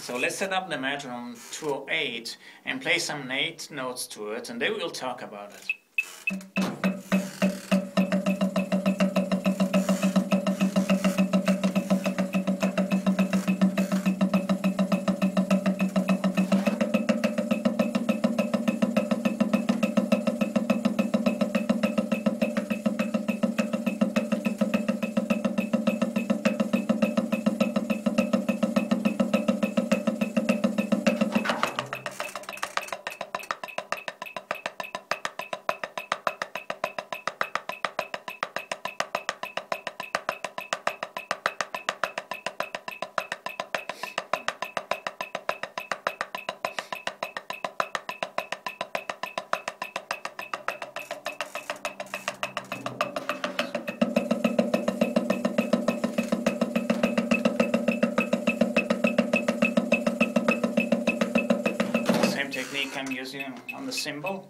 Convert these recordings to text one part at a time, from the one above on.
So let's set up the metronome 208 and play some notes to it, and then we'll talk about it. Technique I'm using on the cymbal.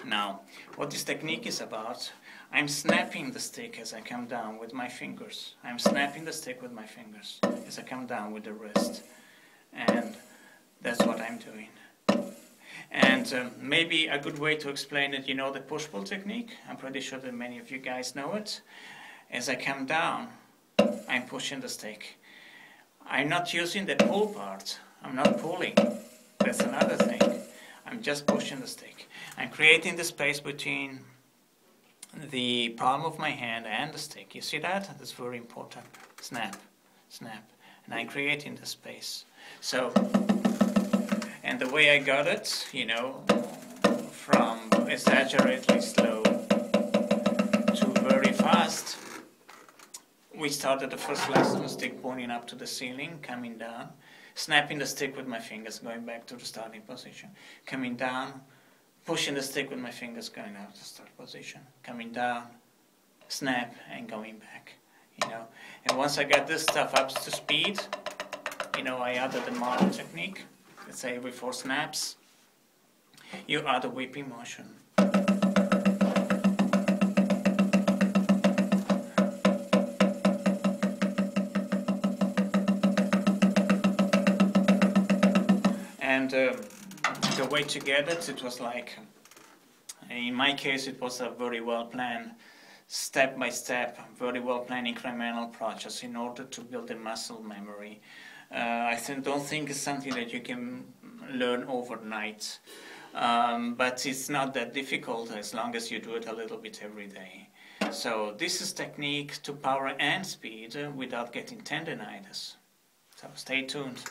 Now, what this technique is about, I'm snapping the stick as I come down with my fingers. I'm snapping the stick with my fingers as I come down with the wrist. And that's what I'm doing. And maybe a good way to explain it, you know the push-pull technique? I'm pretty sure that many of you guys know it. As I come down, I'm pushing the stick. I'm not using the pull part. I'm not pulling. That's another thing. I'm just pushing the stick. I'm creating the space between the palm of my hand and the stick. You see that? That's very important. Snap, snap. And I'm creating the space. So, and the way I got it, you know, from exaggeratedly slow to very fast, we started the first lesson, stick pointing up to the ceiling, coming down, snapping the stick with my fingers, going back to the starting position, coming down, pushing the stick with my fingers, going out to start position, coming down, snap, and going back, you know. And once I got this stuff up to speed, you know, I added the modern technique. Let's say every 4 snaps, you add a whipping motion. And the way to get it, it was like, in my case, it was a very well planned, step by step, very well planned incremental process in order to build a muscle memory. I don't think it's something that you can learn overnight, but it's not that difficult as long as you do it a little bit every day. So this is technique to power and speed without getting tendinitis. So stay tuned.